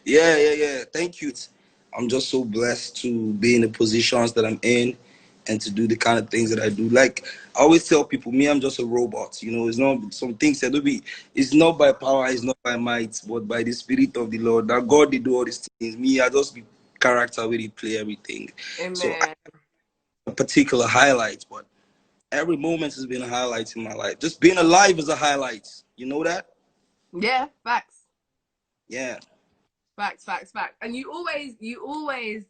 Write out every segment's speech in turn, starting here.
Yeah. Thank you. I'm just so blessed to be in the positions that I'm in and to do the kind of things that I do. Like I always tell people, me, I'm just a robot. You know, it's not some things that will be. It's not by power, it's not by might, but by the spirit of the Lord. That God did do all these things. Me, I just be character where he play everything. So I Amen. have a particular highlight, but every moment has been a highlight in my life. Just being alive is a highlight. You know that? Yeah, facts. Yeah. Facts. And you always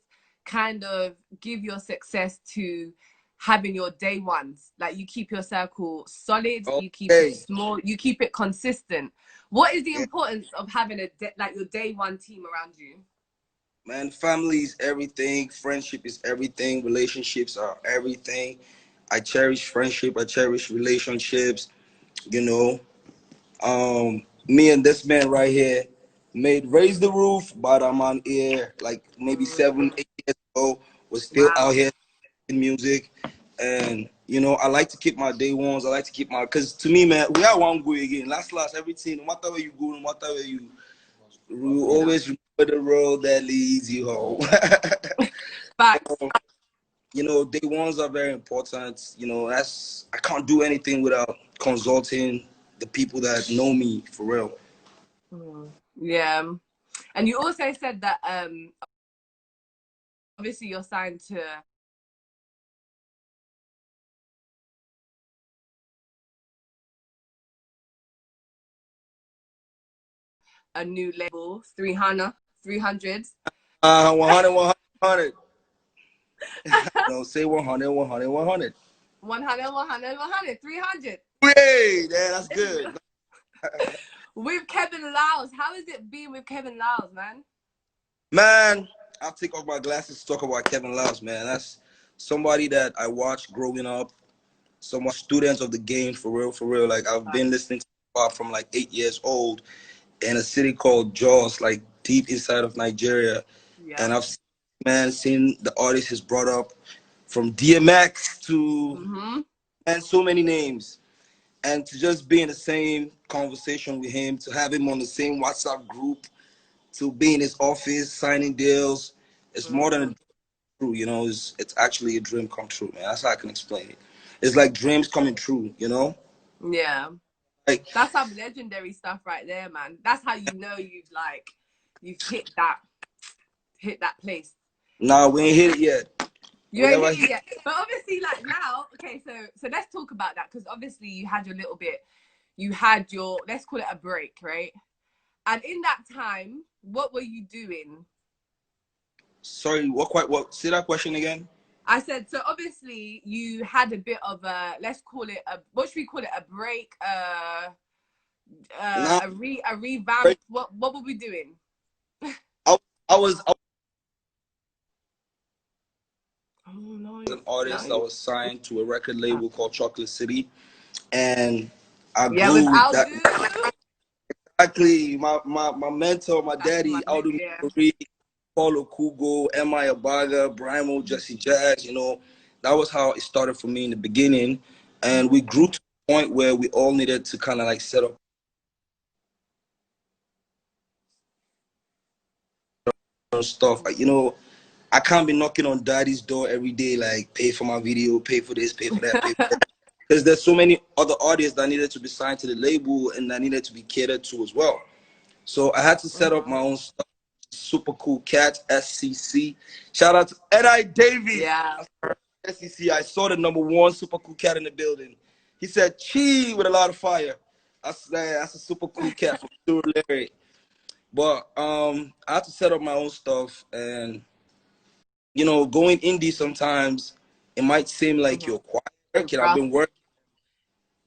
kind of give your success to having your day ones. Like you keep your circle solid, you keep it Okay. small, you keep it consistent. What is the Yeah. importance of having like your day one team around you? Man, family is everything. Friendship is everything. Relationships are everything. I cherish friendship. I cherish relationships. You know, me and this man right here made Raise the Roof, but I'm on air like maybe Mm, 7, 8 years ago. Was still out wow. here in music. And, you know, I like to keep my day ones. I like to keep my, because to me, man, we are one go again. Last, everything, no matter where you go, no matter where you Yeah. always remember the road that leads you home. Facts. You know, day ones are very important. You know, that's I can't do anything without consulting the people that know me for real. Mm, yeah. And you also said that obviously you're signed to a new label, 300. 100, 100. No, say 100, 100, 100. 300. Hey, yeah, that's good. With Kevin Lyles, how is it being with Kevin Lyles, man? Man, I'll take off my glasses to talk about Kevin Love, man. That's somebody that I watched growing up, some students of the game for real, for real. Like I've been listening to hip-hop from like 8 years old in a city called Jos, like deep inside of Nigeria. Yeah. And I've seen the artist he's brought up from DMX to Mm-hmm. and so many names. And to just be in the same conversation with him, to have him on the same WhatsApp group, to be in his office signing deals, it's more than Mm. a true, you know, it's actually a dream come true, man. That's how I can explain it. It's like dreams coming true, you know? Yeah. Like That's some legendary stuff right there, man. That's how you know you've hit that place. nah, we ain't hit it yet. You ain't Whatever hit he it yet. But obviously, like now, okay, so let's talk about that because obviously you had your, let's call it a break, right? And in that time, what were you doing? sorry, what say that question again? I said, so obviously you had a bit of a, let's call it a, what should we call it? A break, Nah, a revamp. right. What were we doing? I, I was Oh, nice, an artist that nice. was signed to a record label called Chocolate City, and I Yeah, with grew with that. Aldo. Exactly, my mentor, my That's my daddy, name. Aldo Yeah. Marie, Paulo Kugo, M.I. Abaga, Brimo, Jesse Jazz. You know, that was how it started for me in the beginning, and we grew to the point where we all needed to kind of like set up our stuff. Like, you know, I can't be knocking on daddy's door every day, like pay for my video, pay for this, pay for that, pay for that. Because there's so many other artists that needed to be signed to the label and that needed to be catered to as well. So I had to set up my own stuff. Super Cool Cat, SCC. Shout out to Ed Davies. Yeah. SCC. I saw the #1 Super Cool Cat in the building. He said, "Chee" with a lot of fire. That's a super cool cat for sure, Larry. But I had to set up my own stuff, and you know, going indie sometimes it might seem like you're quiet It's working. I've rough. been working.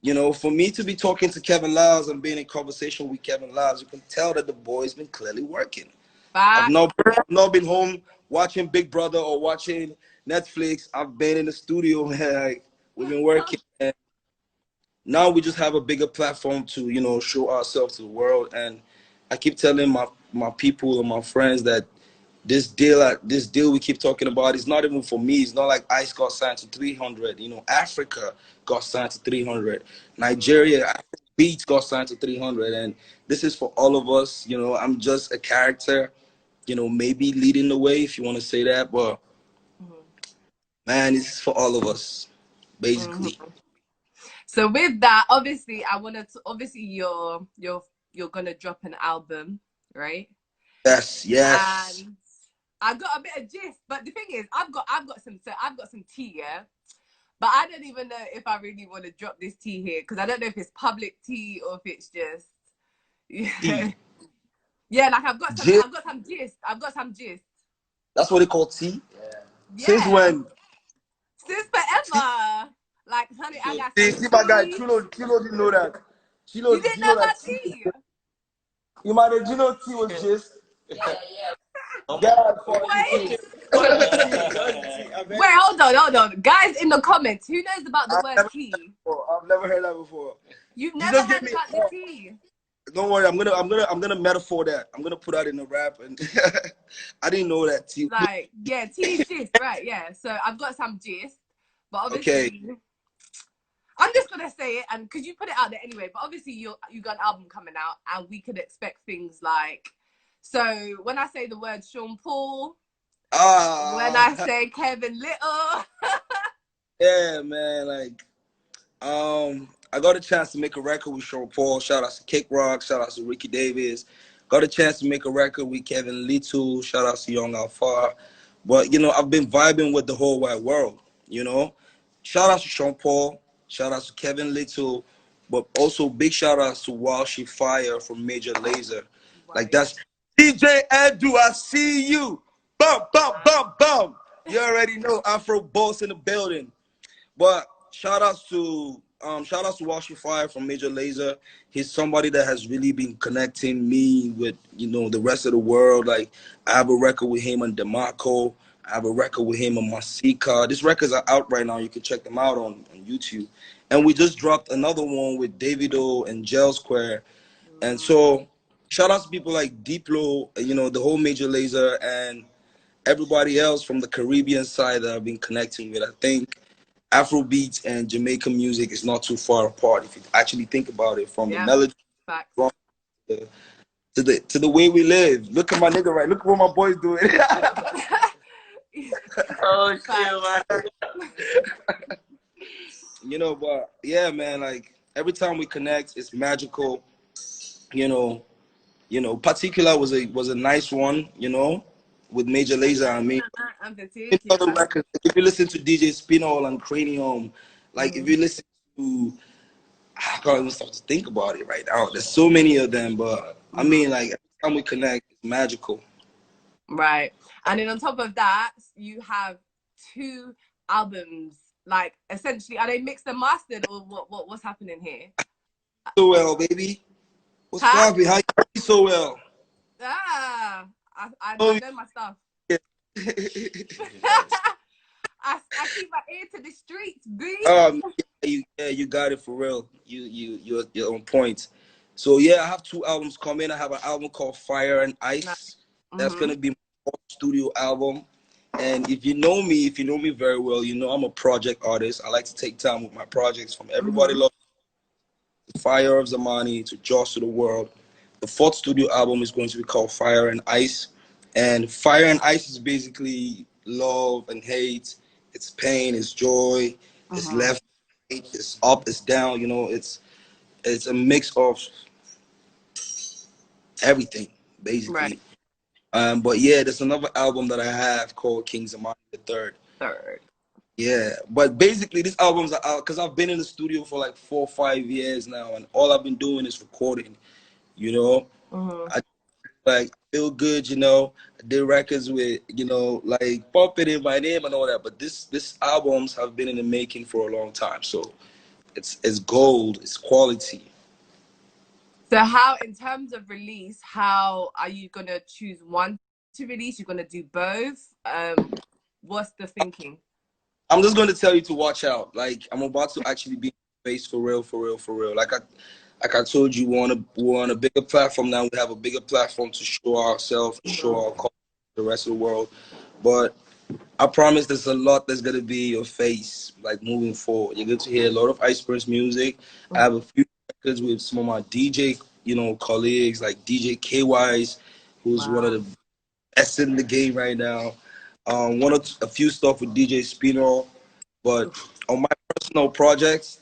You know, for me to be talking to Kevin Lyles and being in conversation with Kevin Lyles, you can tell that the boy's been clearly working. I've Back. not been home watching Big Brother or watching Netflix. I've been in the studio, man. Like, we've been working. And now we just have a bigger platform to, you know, show ourselves to the world. And I keep telling my people and my friends that this deal we keep talking about is not even for me. It's not like Ice got signed to 300. You know, Africa got signed to 300. Nigeria, beats got signed to 300, and this is for all of us. You know, I'm just a character. You know, maybe leading the way if you want to say that, but Mhm. man, this is for all of us, basically. Mhm. So with that, obviously, I wanted to. Obviously, you're gonna drop an album, right? Yes, yes. And I got a bit of gist, but the thing is, I've got some tea, yeah. But I don't even know if I really want to drop this tea here because I don't know if it's public tea or if it's just yeah, T. yeah. Like I've got some, J. I've got some gist, I've got some gist. That's what they call T. Since Yeah, when? since T. forever. Like, honey, I got See, some see my guy, tea. Chilo didn't know that. You Chilo, didn't know Chilo that about T. tea? You might have, Chilo T was just. God, fuck Wait, T. wait, hold on, guys in the comments. Who knows about the word tea? I've never heard that before. You've You never just give heard me. about the tea? Don't worry, I'm gonna metaphor that. I'm gonna put that in the rap, and I didn't know that T. Like, yeah, tea is gist, right? Yeah. So I've got some gist, but Okay. obviously, I'm just gonna say it, and because you put it out there anyway. But obviously, you got an album coming out, and we could expect things like. So when I say the word Sean Paul, when I Ah, say Kevin Little, yeah, man. Like, I got a chance to make a record with Sean Paul. Shout out to Kick Rock. Shout out to Ricky Davis. Got a chance to make a record with Kevin Little. Shout out to Young Alpha. But you know, I've been vibing with the whole wide world. You know, shout out to Sean Paul. Shout out to Kevin Little. But also big shout outs to While She Fire from Major Lazer. wow, Like yeah, that's DJ Edu. I see you. Bum bum wow. bum bum. You already know Afro Boss in the building. But shout outs to Wash Fire from Major Lazer. He's somebody that has really been connecting me with, you know, the rest of the world. Like I have a record with him on Demarco. I have a record with him on Masika. These records are out right now. You can check them out on YouTube. And we just dropped another one with Davido and Gel Square. And Mm, so shout out to people like Diplo, you know, the whole Major Lazer and everybody else from the Caribbean side that I've been connecting with. I think Afrobeats and Jamaican music is not too far apart if you actually think about it, from the yeah, melody facts. to the way we live. Look at my nigga, right? Look at what my boys doing. Oh shit, man. You know, but yeah, man, like every time we connect, it's magical. You know, Particular was a nice one. You know, with Major Lazer. I mean, I'm other particular. records. If you listen to DJ Spinall and Cranium, like if Mm, you listen to, I can't even start to think about it right now. There's so many of them, but I mm, mean, like every time we connect, it's magical. right. And then on top of that, you have two albums. Like essentially, are they mixed and mastered, or what's happening here? So well, baby. What's Huh? poppin'? How you doing so well? Ah, I Oh, know my stuff. yeah. I keep my ear to the streets, B. Yeah, you got it for real. You're on point. So yeah, I have two albums coming. I have an album called Fire and Ice. That's Mm-hmm. gonna be my fourth studio album. And if you know me very well, you know I'm a project artist. I like to take time with my projects, from Everybody Mm-hmm. Loves Fire of Zamani to Jaws to the World. The fourth studio album is going to be called Fire and Ice. And Fire and Ice is basically love and hate. It's pain, it's joy, it's Mm-hmm. left, it's up, it's down. You know, it's a mix of everything, Right. basically. But yeah, there's another album that I have called King Zamani the Third. Third. Yeah, but basically these albums are out because I've been in the studio for like 4 or 5 years now, and all I've been doing is recording. You know, Mm-hmm. I like feel good. You know, I did records with, like Puppet in my name and all that. But this albums have been in the making for a long time, so it's gold. It's quality. So how, in terms of release, how are you gonna choose one to release? You're gonna do both. What's the thinking? I'm just going to tell you to watch out. Like I'm about to actually be face for real, for real, for real. Like I told you, we're on a bigger platform now. We have a bigger platform to show ourselves, to show Mm-hmm. our culture to the rest of the world. But I promise there's a lot that's gonna be your face, like moving forward. You're going to hear a lot of Ice Prince music. I have a few. records with some of my DJ, colleagues like DJ KY's, who's one of the best in the game right now. A few stuff with DJ Spino, but on my personal projects,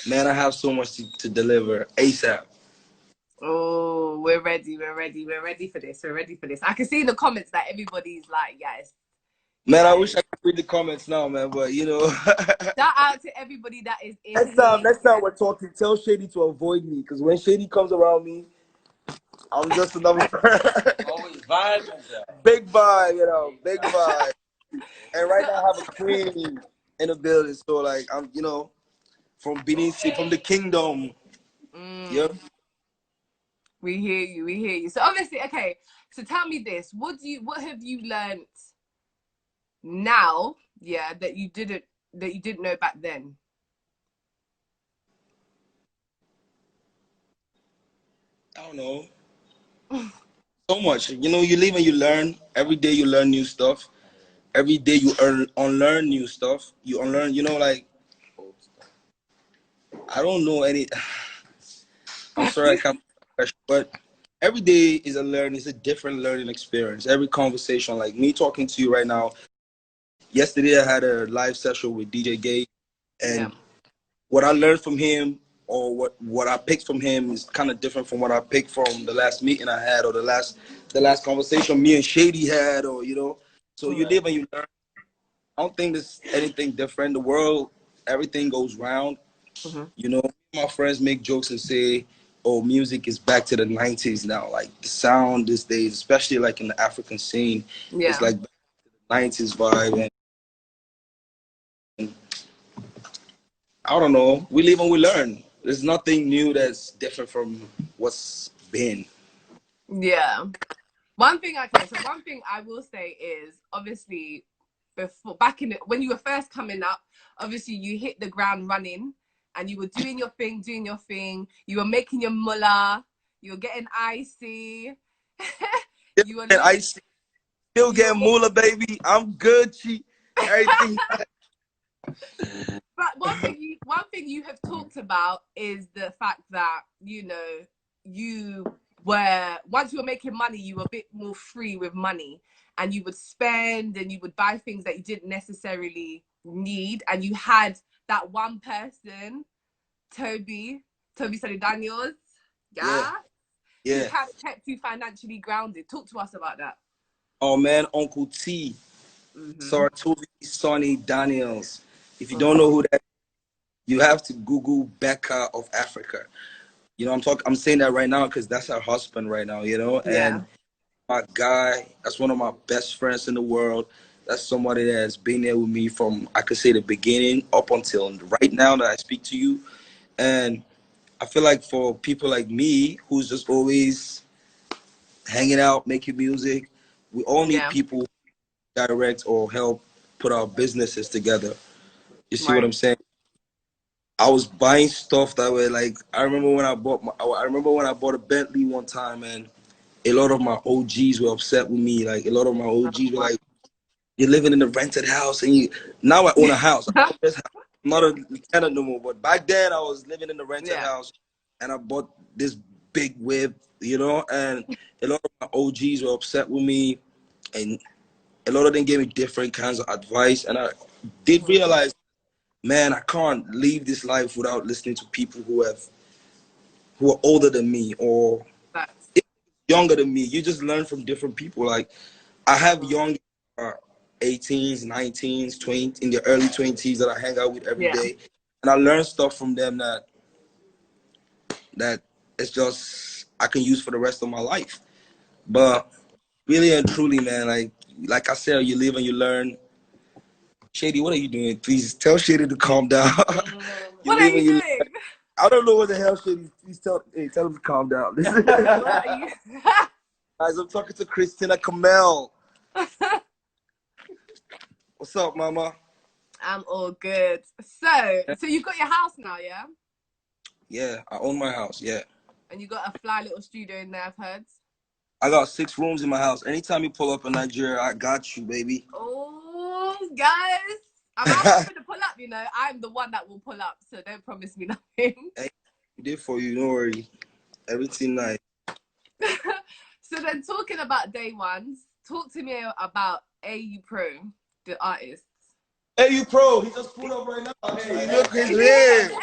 man, I have so much to deliver ASAP. Oh, we're ready. We're ready. We're ready for this. We're ready for this. I can see in the comments that everybody's like, yes. Man, I wish I could read the comments now, man, but Shout out to everybody that is in Next time we're talking, tell Shady to avoid me, because when Shady comes around me, I'm just another always vibing. Big vibe, big vibe. And right now I have a queen in the building, so like I'm, from Benin City, from the kingdom. Yep. We hear you. We hear you. So obviously, okay. So tell me this: what have you learned now? Yeah, that you didn't know back then. I don't know. So much. You live and you learn. Every day you learn new stuff. Every day you unlearn new stuff. You unlearn. Like I don't know any. I'm sorry I can't. But every day is a learn. It's a different learning experience. Every conversation, like me talking to you right now. Yesterday I had a live session with DJ Gay, and what I learned from him, or what I picked from him, is kind of different from what I picked from the last meeting I had, or the last conversation me and Shady had, or So you live and you learn. I don't think there's anything different. The world, everything goes round. My friends make jokes and say, "Oh, music is back to the '90s now." Like the sound these days, especially like in the African scene, it's like back to the '90s vibe. And I don't know. We live and we learn. There's nothing new that's different from what's been. Yeah. One thing I will say is, obviously, back in when you were first coming up, obviously you hit the ground running and you were doing your thing. You were making your mullah. You were getting icy. You were icy. Still getting mullah, baby. I'm good. Everything. But one thing you have talked about is the fact that you were, once you were making money, you were a bit more free with money, and you would spend and you would buy things that you didn't necessarily need, and you had that one person, Toby Sonny Daniels, who kind of kept you financially grounded. Talk to us about that. Oh man, Uncle T, Toby Sonny Daniels. If you don't know who that is, you have to Google Becca of Africa. I'm saying that right now because that's her husband right now, and my guy, that's one of my best friends in the world. That's somebody that has been there with me from, I could say, the beginning up until right now that I speak to you. And I feel like for people like me, who's just always hanging out, making music, we all need people who direct or help put our businesses together. You see what I'm saying? I was buying stuff that were like, I remember when I bought a Bentley one time, and a lot of my OGs were upset with me. Like a lot of my OGs were like, "You're living in a rented house, and now I own a house. I'm not a tenant no more." But back then I was living in a rented house, and I bought this big whip, and a lot of my OGs were upset with me, and a lot of them gave me different kinds of advice, and I did realize, man, I can't live this life without listening to people who are older than me or younger than me. You just learn from different people. Like I have young 18s, 19s, 20s, in the early 20s that I hang out with every day, and I learn stuff from them that it's just I can use for the rest of my life. But really and truly, man, like I said, you live and you learn. Shady, what are you doing? Please tell Shady to calm down. What are you doing? I don't know what the hell Shady. Please tell him to calm down. Guys, I'm talking to Christina Carmel. What's up, mama? I'm all good. So you got your house now, yeah? Yeah, I own my house, yeah. And you got a fly little studio in there, I've heard. I got 6 rooms in my house. Anytime you pull up in Nigeria, I got you, baby. Oh, guys. I'm asking to pull up, I'm the one that will pull up, so don't promise me nothing. Hey, did for you. Don't worry. Everything nice. So then, talking about day ones, talk to me about AU Pro, the artist. AU Pro, he just pulled up right now. Hey, you know Chris here. Hey!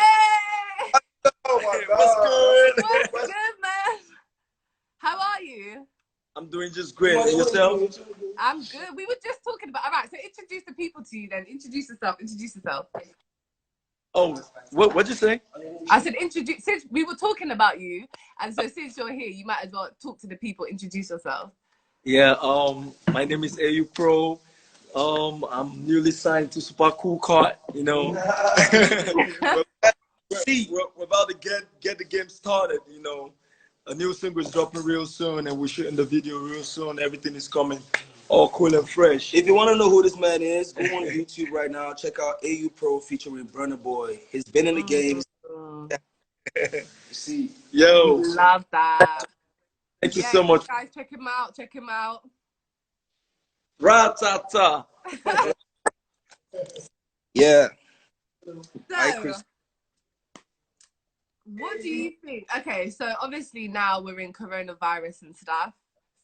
Oh my God. What's good? What's good, man? How are you? I'm doing just great. And yourself? I'm good. We were just talking about. All right, so introduce the people to you then. Introduce yourself. Introduce yourself. Oh, what'd you say? I said introduce. Since we were talking about you, and so since you're here, you might as well talk to the people. Introduce yourself. Yeah. My name is AU Pro. I'm newly signed to Super Cool Card. You know. we're about to get the game started. You know, a new single is dropping real soon, and we're shooting the video real soon. Everything is coming all cool and fresh. If you want to know who this man is, go on YouTube right now. Check out AU Pro featuring Burna Boy. He's been in the game. You see, Yo, Love that. thank you so much. Guys, check him out. Check him out. Ratata. yeah. So, Hi, Chris. what do you think? Okay, so obviously now we're in coronavirus and stuff.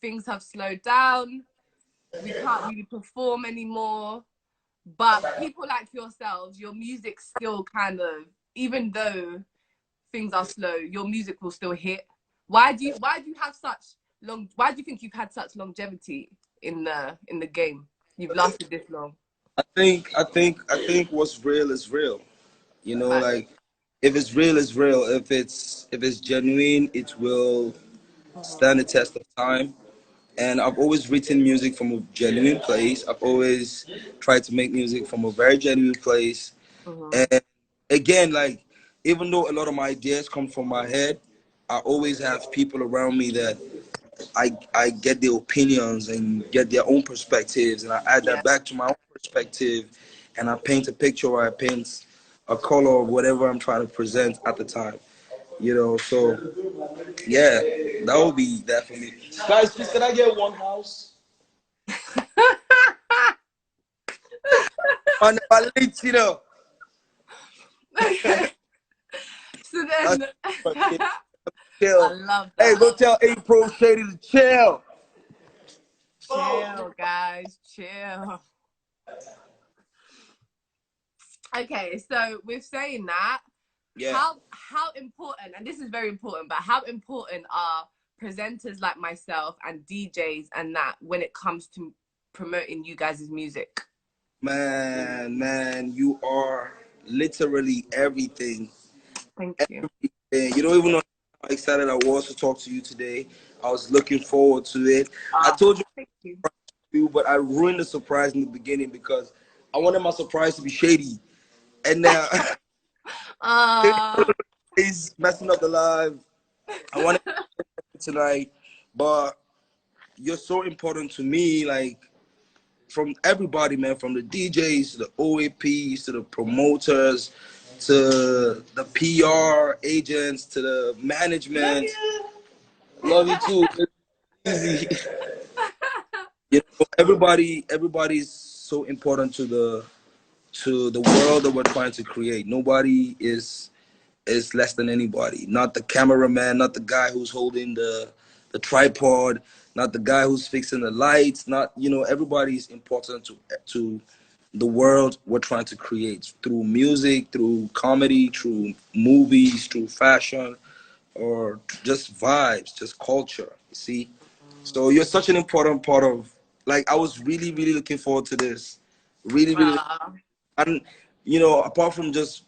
Things have slowed down. We can't really perform anymore. But people like yourselves, your music still kind of, even though things are slow, your music will still hit. Why do you have such long? Why do you think you've had such longevity in the game? You've lasted this long. I think what's real is real. You know, like if it's real, it's real. If it's genuine, it will stand the test of time. And I've always written music from a genuine place. I've always tried to make music from a very genuine place. And again, like even though a lot of my ideas come from my head, I always have people around me that I get their opinions and get their own perspectives, and I add that back to my own perspective, and I paint a picture or I paint a color of whatever I'm trying to present at the time. You know, so yeah, that would be that for me. Guys, please, can I get one house? On the Valentino. Okay. So then, Chill. I love that. Hey, go tell A Pro Shady to chill. Chill, guys, chill. Okay, so with saying that, how important, and this is very important, but how important are presenters like myself and DJs and that when it comes to promoting you guys' music? Man, you are literally everything. Thank you. You don't even know how excited I was to talk to you today. I was looking forward to it. I told you, thank you, but I ruined the surprise in the beginning because I wanted my surprise to be shady. And now he's messing up the live. I wanted tonight, but you're so important to me, like from everybody, man, from the DJs to the OAPs to the promoters to the PR agents to the management. Love you too. Easy. You know, everybody's so important to the world that we're trying to create. Nobody is less than anybody. Not the cameraman, not the guy who's holding the tripod, not the guy who's fixing the lights. Not, you know, everybody's important to the world we're trying to create through music, through comedy, through movies, through fashion, or just vibes, just culture. You see, so you're such an important part of. Like, I was really, really looking forward to this. Really, really. And you know, apart from just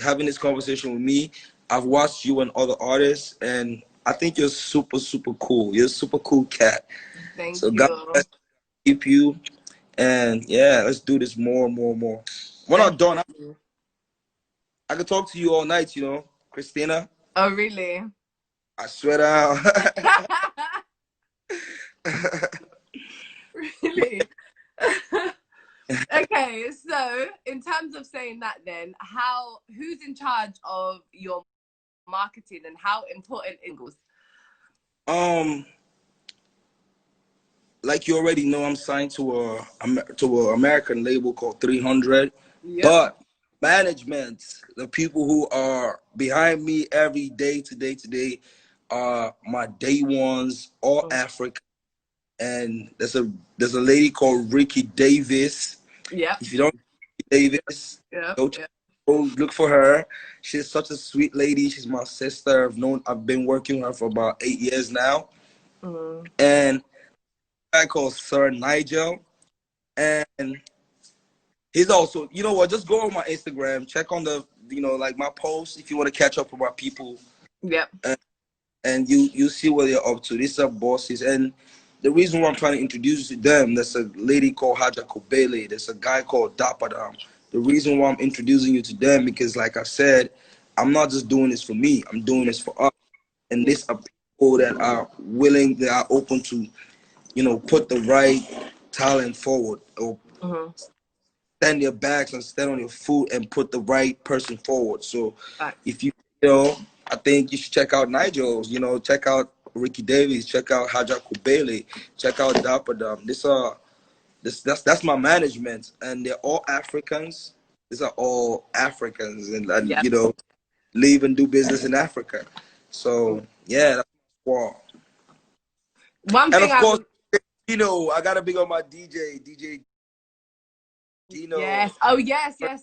having this conversation with me, I've watched you and other artists, and I think you're super, super cool. You're a super cool cat. Thank so you. God bless, keep you, and yeah, let's do this more and more and more. We're not done. I could talk to you all night, you know, Christina. Oh, really? I swear down. Really? Okay, so in terms of saying that then, who's in charge of your marketing and how important is like you already know, I'm signed to a American label called 300. But management, the people who are behind me every day, today, are my day ones, all Africa. And there's a lady called Ricky Davis. Yeah. If you don't know Ricky Davis, Yeah. go, go look for her. She's such a sweet lady. She's my sister. I've been working with her for about 8 years now. And a guy called Sir Nigel. And he's also, you know what, just go on my Instagram, check on the, like my posts if you want to catch up with my people. Yep. And you see what they're up to. These are bosses. And the reason why I'm trying to introduce you to them, there's a lady called Haja Kobele, there's a guy called Dapadam. The reason why I'm introducing you to them, because like I said, I'm not just doing this for me, I'm doing this for us. And these are people that are willing, that are open to, put the right talent forward, or stand your backs and stand on your foot and put the right person forward. So if I think you should check out Nigel's, check out Ricky Davis, check out Haja Kubele, check out Dapadam. That's my management, and they're all Africans. These are all Africans, and live and do business in Africa. So yeah, that's my squad. One And thing of course, I gotta big on my DJ Gino. Yes. Oh yes. Yes,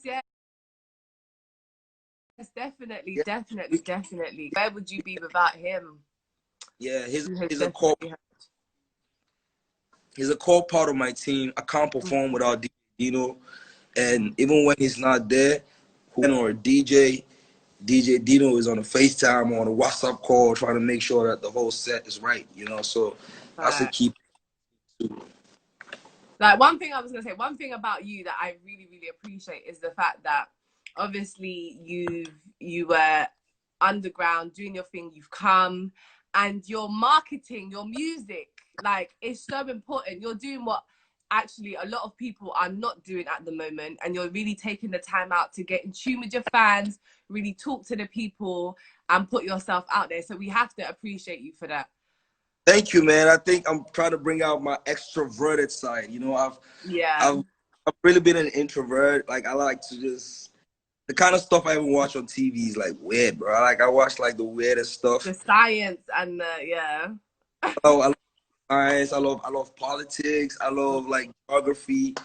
definitely. Where would you be without him? Yeah, he's a core part of my team. I can't perform without DJ Dino. And even when he's not there, or DJ Dino is on a FaceTime or on a WhatsApp call trying to make sure that the whole set is right, So that's a key too. Like one thing about you that I really, really appreciate is the fact that obviously you were underground doing your thing, you've come, and your marketing, your music, like, is so important. You're doing what actually a lot of people are not doing at the moment, and you're really taking the time out to get in tune with your fans, really talk to the people and put yourself out there. So we have to appreciate you for that. Thank you, man. I think I'm trying to bring out my extroverted side. I've really been an introvert. Like, I like to just, the kind of stuff I even watch on TV is like weird, bro. Like, I watch like the weirdest stuff. The science and I love science. I love politics. I love like geography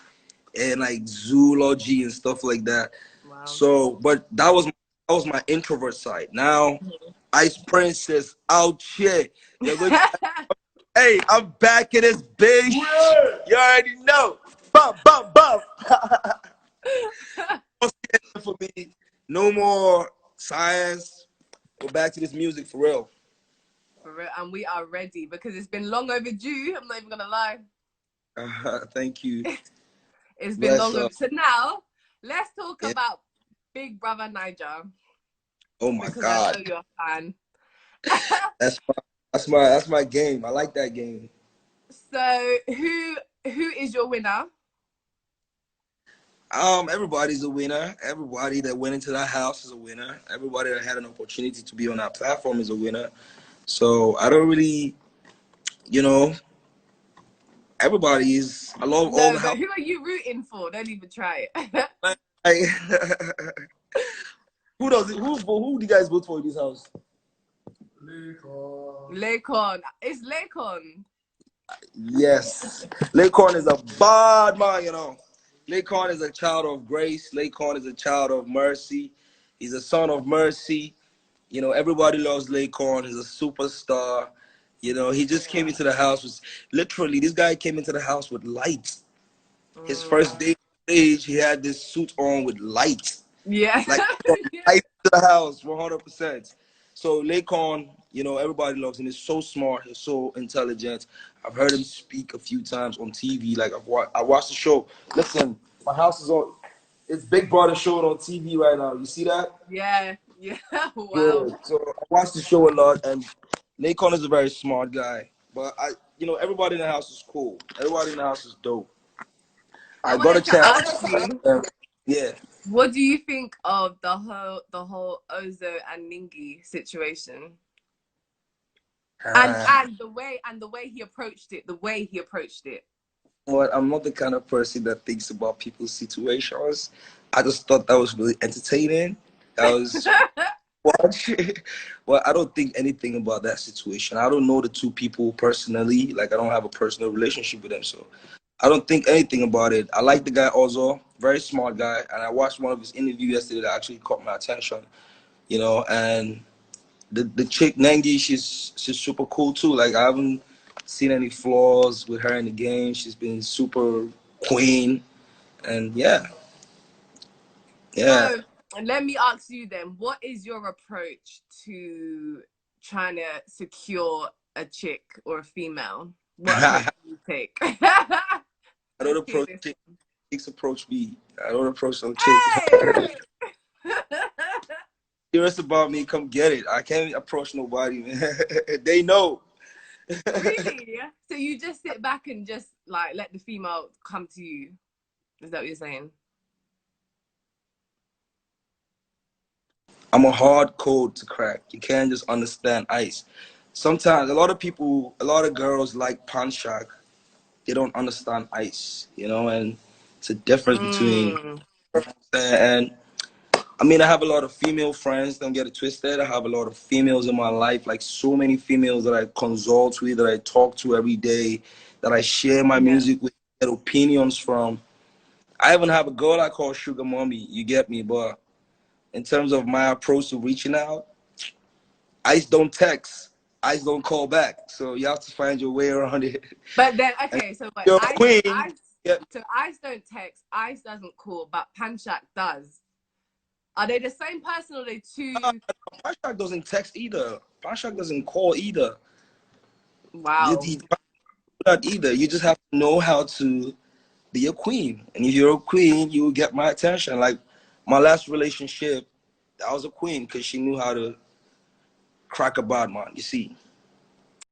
and like zoology and stuff like that. Wow. So, but that was my introvert side. Now, Ice Princess out here. Hey, I'm back in this bitch. You already know. Bum, bum, bum. For me, no more science. Go back to this music for real. For real, and we are ready because it's been long overdue. I'm not even gonna lie. Thank you. It's been long overdue. So now, let's talk about Big Brother Niger. Oh my God! I know you're a fan. That's my game. I like that game. So who is your winner? Everybody's a winner. Everybody that went into that house is a winner. Everybody that had an opportunity to be on that platform is a winner. So I don't really, everybody is. I love all the house. Who are you rooting for? Don't even try it. Who does it? Who do you guys vote for in this house? Laycon. It's Laycon. Yes. Laycon is a bad man, Laycon is a child of grace. Laycon is a child of mercy. He's a son of mercy. Everybody loves Laycon. He's a superstar. He just came into the house. Literally, this guy came into the house with lights. His first day on stage, he had this suit on with lights. Yeah. Like, lights to the house, 100%. So Laycon, everybody loves him. He's so smart. He's so intelligent. I've heard him speak a few times on TV. Like, I watched the show. Listen, my house is on. It's Big Brother showing on TV right now. You see that? Yeah. Wow. Yeah. So I watched the show a lot, and Laycon is a very smart guy. But everybody in the house is cool. Everybody in the house is dope. I got a chance. Yeah. What do you think of the whole Ozo and Ningi situation? And the way he approached it, what, I'm not the kind of person that thinks about people's situations. I just thought that was really entertaining. I was watch, but I don't think anything about that situation. I don't know the two people personally. Like I don't have a personal relationship with them, so I don't think anything about it. I like the guy also, very smart guy, and I watched one of his interviews yesterday that actually caught my attention. And the chick Nengi, she's super cool too. Like I haven't seen any flaws with her in the game. She's been super queen, and yeah. So let me ask you then, what is your approach to trying to secure a chick or a female? What approach I do you take? don't Let's hear approach this. chicks approach me. I don't approach no chicks. Hey! Serious about me, come get it. I can't approach nobody, man. They know. Really? So you just sit back and just like let the female come to you? Is that what you're saying? I'm a hard code to crack. You can't just understand ice. Sometimes a lot of people, a lot of girls like Panchak. They don't understand ice, and it's a difference between. Mm. And I mean, I have a lot of female friends. Don't get it twisted. I have a lot of females in my life, like so many females that I consult with, that I talk to every day, that I share my Yeah. music with, get opinions from. I even have a girl I call Sugar Mommy. You get me, but in terms of my approach to reaching out, ice don't text, ice don't call back. So you have to find your way around it. But then, And okay, so but you're a Ice, queen. Ice, Yeah. so Ice don't text, Ice doesn't call, but Panchak does. Are they the same person or are they two? Panchak doesn't text either. Panchak doesn't call either. Wow. You do that either. You just have to know how to be a queen. And if you're a queen, you will get my attention. Like my last relationship, I was a queen because she knew how to crack a bad man, you see.